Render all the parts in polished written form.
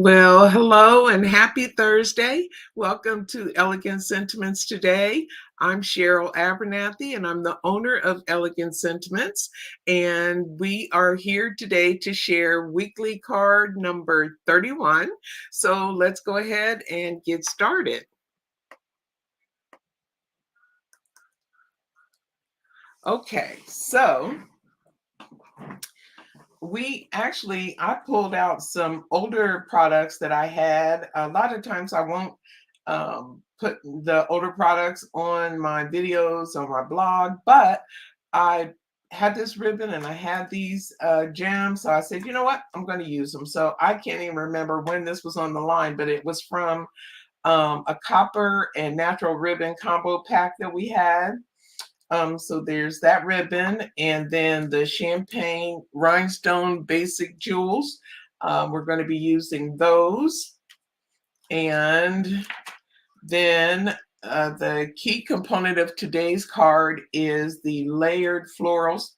Well, hello and happy Thursday. Welcome to Elegant Sentiments today. I'm Cheryl Abernathy and I'm the owner of Elegant Sentiments. And we are here today to share weekly card number 31. So let's go ahead and get started. Okay, so I pulled out some older products that I had. A lot of times I won't put the older products on my videos on my blog, but I had this ribbon and I had these gems. So I said, you know what, I'm going to use them. So I can't even remember when this was on the line, but it was from a copper and natural ribbon combo pack that we had. So there's that ribbon, and then the champagne rhinestone basic jewels. We're going to be using those. And then the key component of today's card is the Layered Florals,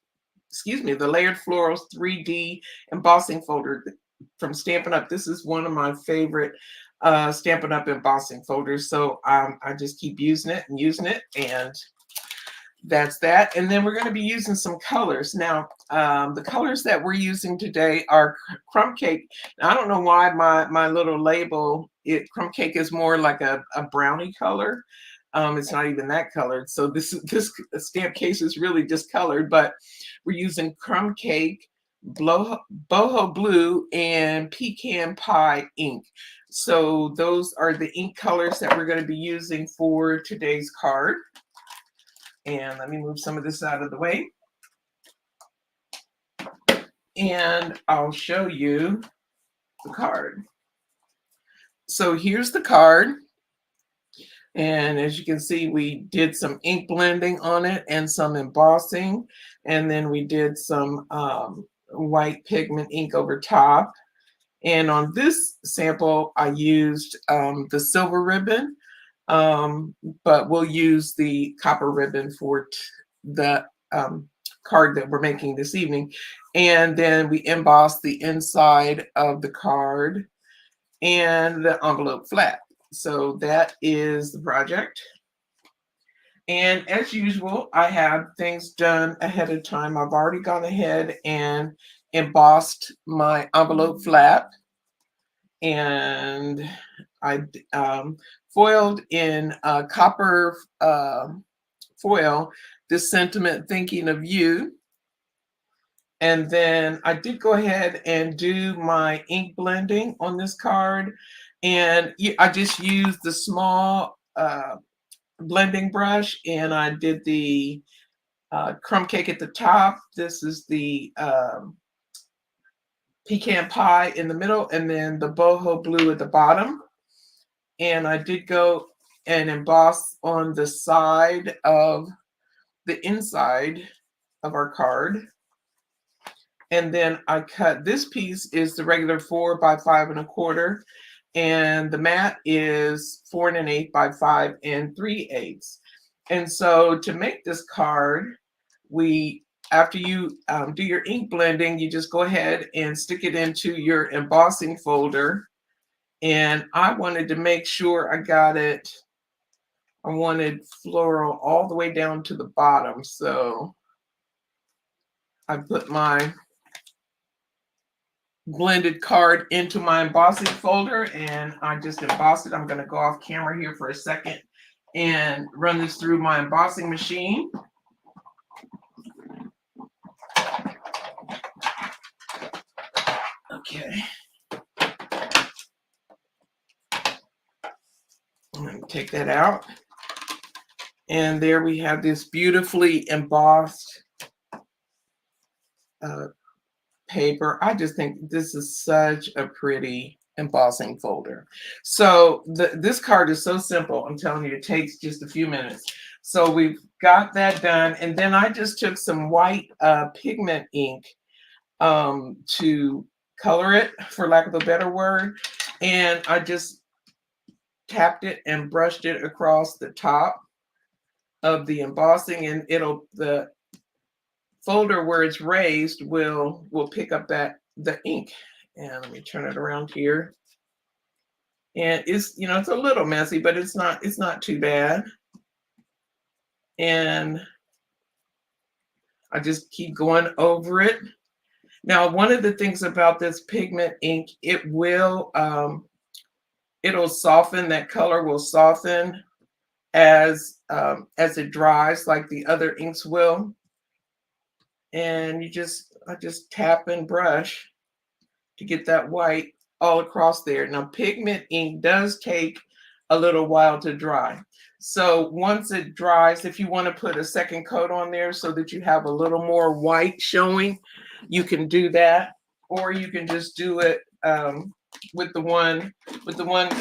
the Layered Florals 3D embossing folder from Stampin' Up. This is one of my favorite Stampin' Up embossing folders. So I just keep using it, and that's that. And then we're going to be using some colors. Now, the colors that we're using today are crumb cake. Now, I don't know why my little label, crumb cake is more like a brownie color. It's not even that colored. So this stamp case is really discolored, but we're using crumb cake, boho blue, and pecan pie ink. So those are the ink colors that we're going to be using for today's card. And let me move some of this out of the way. And I'll show you the card. So here's the card. And as you can see, we did some ink blending on it and some embossing. And then we did some white pigment ink over top. And on this sample, I used the silver ribbon. But we'll use the copper ribbon for the card that we're making this evening. And then we emboss the inside of the card and the envelope flap. So that is the project. And as usual, I have things done ahead of time. I've already gone ahead and embossed my envelope flap. And I foiled in copper foil this sentiment, thinking of you. And then I did go ahead and do my ink blending on this card. And I just used the small blending brush, and I did the crumb cake at the top. This is the pecan pie in the middle, and then the boho blue at the bottom. And I did go and emboss on the side of the inside of our card. And then I cut, this piece is the regular 4 by 5 1/4, and the mat is 4 1/8 by 5 3/8. And so to make this card, after you do your ink blending, you just go ahead and stick it into your embossing folder. And I wanted to make sure I got it. I wanted floral all the way down to the bottom. So I put my blended card into my embossing folder and I just embossed it. I'm going to go off camera here for a second and run this through my embossing machine. Okay. I'm going to take that out. And there we have this beautifully embossed paper. I just think this is such a pretty embossing folder. So this card is so simple. I'm telling you, it takes just a few minutes. So we've got that done. And then I just took some white pigment ink to color it, for lack of a better word. And I just tapped it and brushed it across the top of the embossing, and the folder where it's raised will pick up the ink. And let me turn it around here. And it's, it's a little messy, but it's not too bad. And I just keep going over it. Now, one of the things about this pigment ink, it'll soften, that color will soften as it dries, like the other inks will. And I just tap and brush to get that white all across there. Now, pigment ink does take a little while to dry. So once it dries, if you want to put a second coat on there so that you have a little more white showing, you can do that, or you can just do it with the one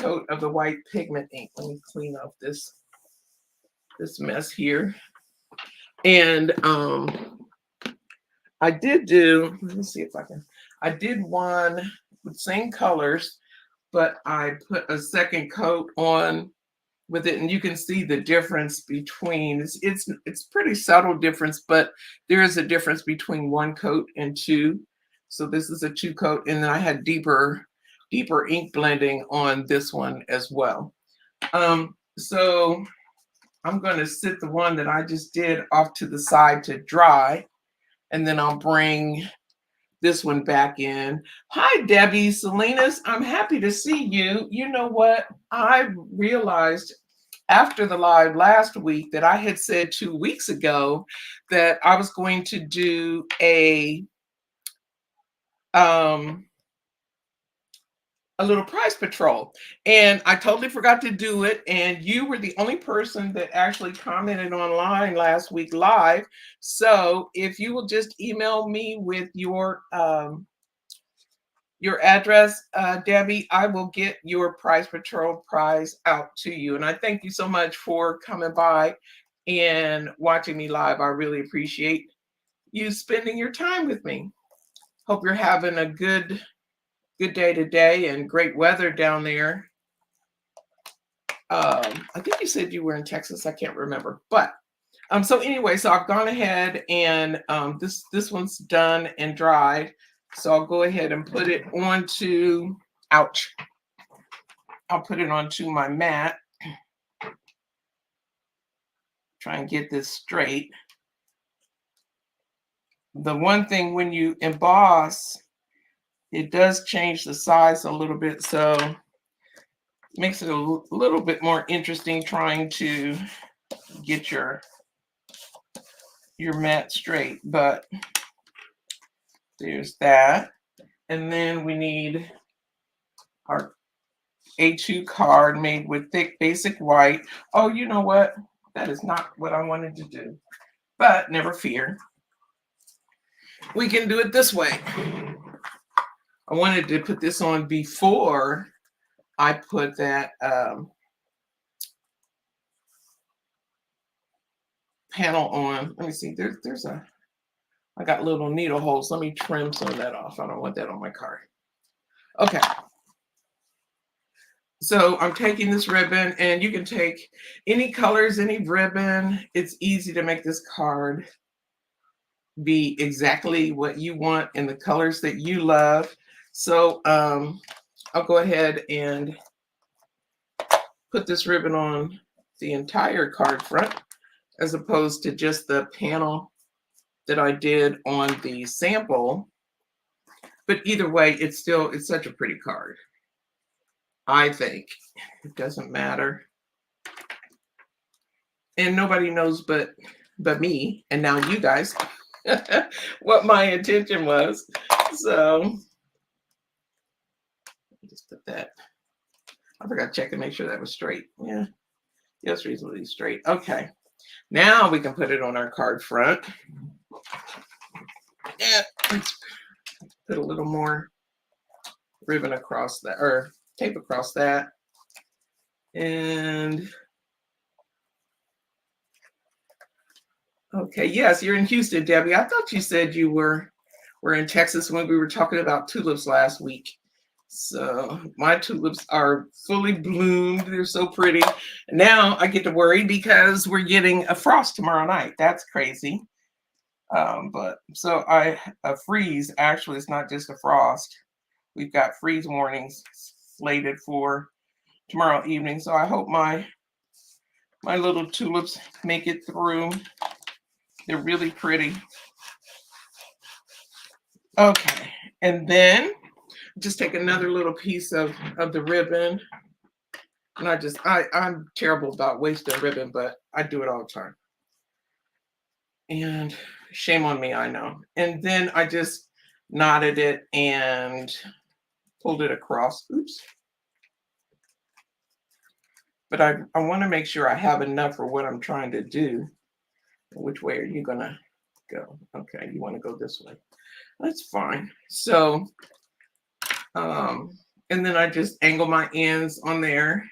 coat of the white pigment ink. Let me clean up this mess here. And I did do, let me see if I did one with same colors, but I put a second coat on with it, and you can see the difference between, it's pretty subtle difference, but there is a difference between one coat and two. So this is a two coat, and then I had deeper ink blending on this one as well. So I'm going to sit the one that I just did off to the side to dry, and then I'll bring this one back in. Hi, Debbie Salinas. I'm happy to see you. You know what? I realized after the live last week that I had said 2 weeks ago that I was going to do a little prize patrol, and I totally forgot to do it, and you were the only person that actually commented online last week live. So if you will just email me with your address, Debbie, I will get your prize patrol prize out to you. And I thank you so much for coming by and watching me live. I really appreciate you spending your time with me. Hope you're having a good day today and great weather down there. I think you said you were in Texas. I can't remember, but so anyway, so I've gone ahead and this one's done and dried. So I'll go ahead and put it onto, ouch, I'll put it onto my mat. Try and get this straight. The one thing when you emboss, it does change the size a little bit, so it makes it a little bit more interesting trying to get your mat straight. But there's that. And then we need our A2 card made with thick basic white. Oh, you know what? That is not what I wanted to do. But never fear. We can do it this way. I wanted to put this on before I put that panel on. Let me see. I got little needle holes. Let me trim some of that off. I don't want that on my card. Okay. So I'm taking this ribbon, and you can take any colors, any ribbon. It's easy to make this card be exactly what you want in the colors that you love. So I'll go ahead and put this ribbon on the entire card front as opposed to just the panel that I did on the sample. But either way, it's such a pretty card. I think it doesn't matter. And nobody knows but me, and now you guys, what my intention was. So just put that. I forgot to check and make sure that was straight. Yeah, yes, reasonably straight. Okay, now we can put it on our card front. Yeah, let's put a little more ribbon across that, or tape across that. And okay, yes, you're in Houston, Debbie. I thought you said you were in Texas when we were talking about tulips last week. So my tulips are fully bloomed. They're so pretty. Now I get to worry because we're getting a frost tomorrow night. That's crazy. But so a freeze, actually, it's not just a frost. We've got freeze warnings slated for tomorrow evening. So I hope my little tulips make it through. They're really pretty. Okay, and then just take another little piece of the ribbon. And I'm terrible about wasting ribbon, but I do it all the time. And shame on me, I know. And then I just knotted it and pulled it across. Oops. But I want to make sure I have enough for what I'm trying to do. Which way are you gonna go? Okay, you want to go this way. That's fine. So and then I just angle my ends on there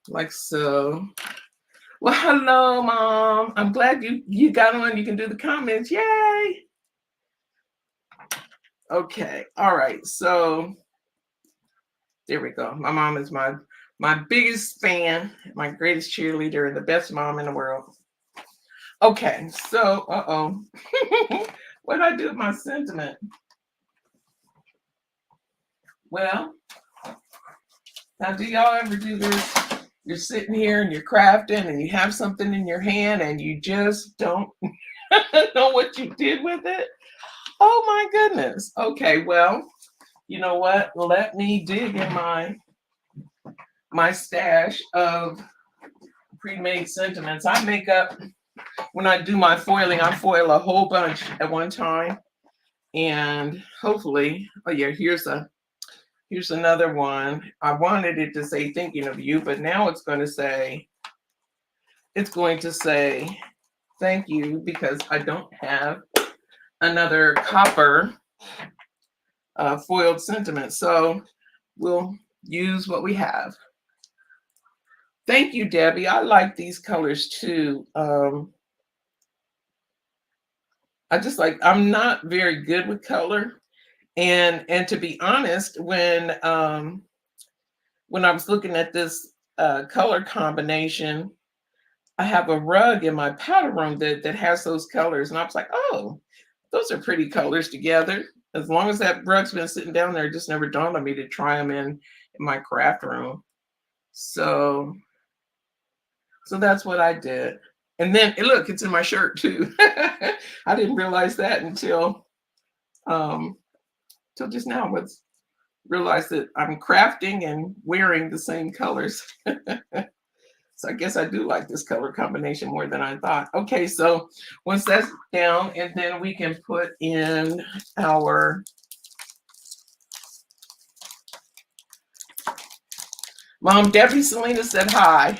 like so. Well, hello, Mom. I'm glad you got on. You can do the comments. Yay! Okay. All right. So there we go. My mom is my biggest fan, my greatest cheerleader, and the best mom in the world. Okay. So, what did I do with my sentiment? Well, now do y'all ever do this? You're sitting here and you're crafting and you have something in your hand and you just don't know what you did with it. Oh my goodness. Okay, well, you know what? Let me dig in my stash of pre-made sentiments. I make up when I do my foiling, I foil a whole bunch at one time. And hopefully, oh yeah, here's another one. I wanted it to say thinking of you, but now it's going to say thank you because I don't have another copper foiled sentiment. So we'll use what we have. Thank you, Debbie. I like these colors too. I'm not very good with color. And to be honest, when I was looking at this color combination, I have a rug in my powder room that has those colors, and I was like, oh, those are pretty colors together. As long as that rug's been sitting down there, it just never dawned on me to try them in my craft room. So that's what I did. And then look, it's in my shirt too. I didn't realize that until just now. Realized that I'm crafting and wearing the same colors. So I guess I do like this color combination more than I thought. Okay, so once that's down, and then we can put in our Mom. Debbie Selena said hi.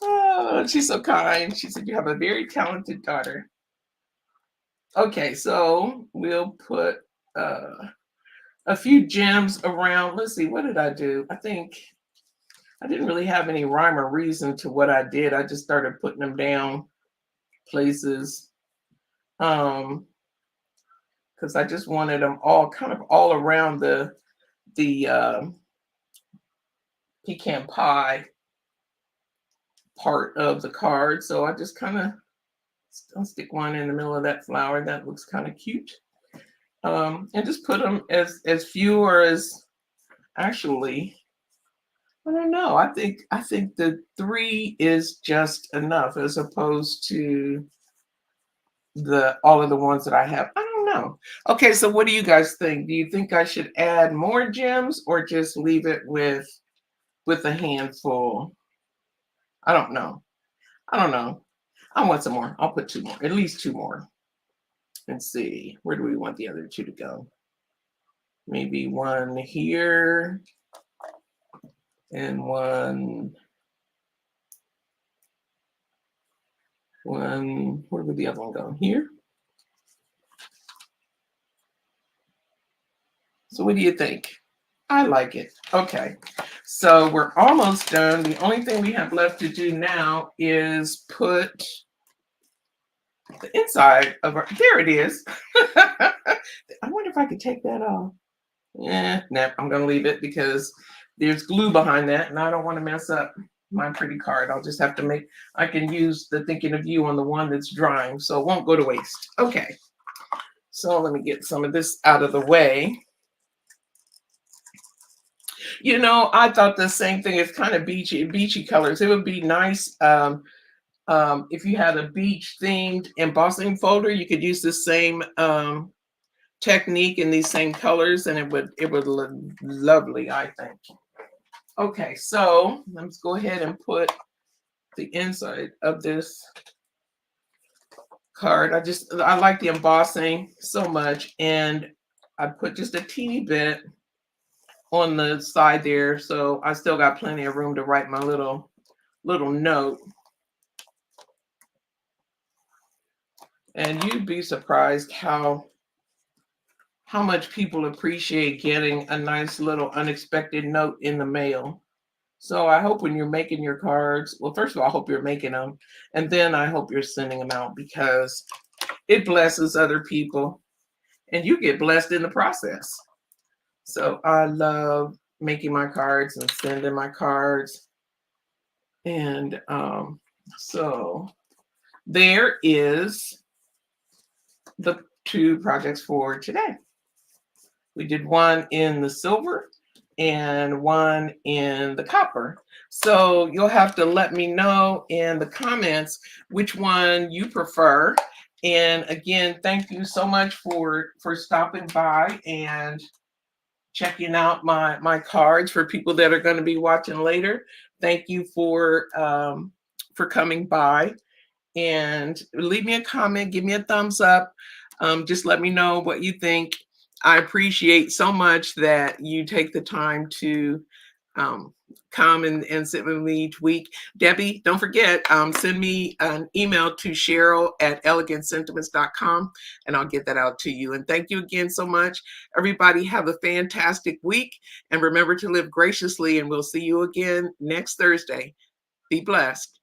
Oh, she's so kind. She said you have a very talented daughter. Okay, so we'll put a few gems around. Let's see, what did I do? I think I didn't really have any rhyme or reason to what I did. I just started putting them down places. Because I just wanted them all kind of all around the pecan pie part of the card. So I just kind of I'll stick one in the middle of that flower. That looks kind of cute. And just put them as few or as actually, I don't know. I think the 3 is just enough as opposed to all of the ones that I have. I don't know. Okay, so what do you guys think? Do you think I should add more gems or just leave it with a handful? I don't know. I want some more. I'll put 2 more, at least 2 more. Let's see. Where do we want the other 2 to go? Maybe one here and one. Where would the other one go? Here? So what do you think? I like it. Okay. So we're almost done. The only thing we have left to do now is put the inside of our, there it is. I wonder if I could take that off. Yeah, nah, I'm going to leave it because there's glue behind that and I don't want to mess up my pretty card. I'll just have to I can use the thinking of you on the one that's drying, so it won't go to waste. Okay. So let me get some of this out of the way. You know, I thought the same thing. It's kind of beachy colors. It would be nice if you had a beach themed embossing folder. You could use the same technique in these same colors, and it would look lovely, I think. Okay, so let's go ahead and put the inside of this card. I like the embossing so much, and I put just a teeny bit on the side there, so I still got plenty of room to write my little note. And you'd be surprised how much people appreciate getting a nice little unexpected note in the mail. So I hope when you're making your cards, well, first of all, I hope you're making them, and then I hope you're sending them out, because it blesses other people and you get blessed in the process. So I love making my cards and sending my cards. And so there is the two projects for today. We did one in the silver and one in the copper. So you'll have to let me know in the comments which one you prefer. And again, thank you so much for stopping by and checking out my cards. For people that are going to be watching later, thank you for coming by, and leave me a comment, give me a thumbs up. Just let me know what you think. I appreciate so much that you take the time to come and sit with me each week. Debbie, don't forget, send me an email to Cheryl@elegantsentiments.com, and I'll get that out to you. And thank you again so much. Everybody have a fantastic week, and remember to live graciously, and we'll see you again next Thursday. Be blessed.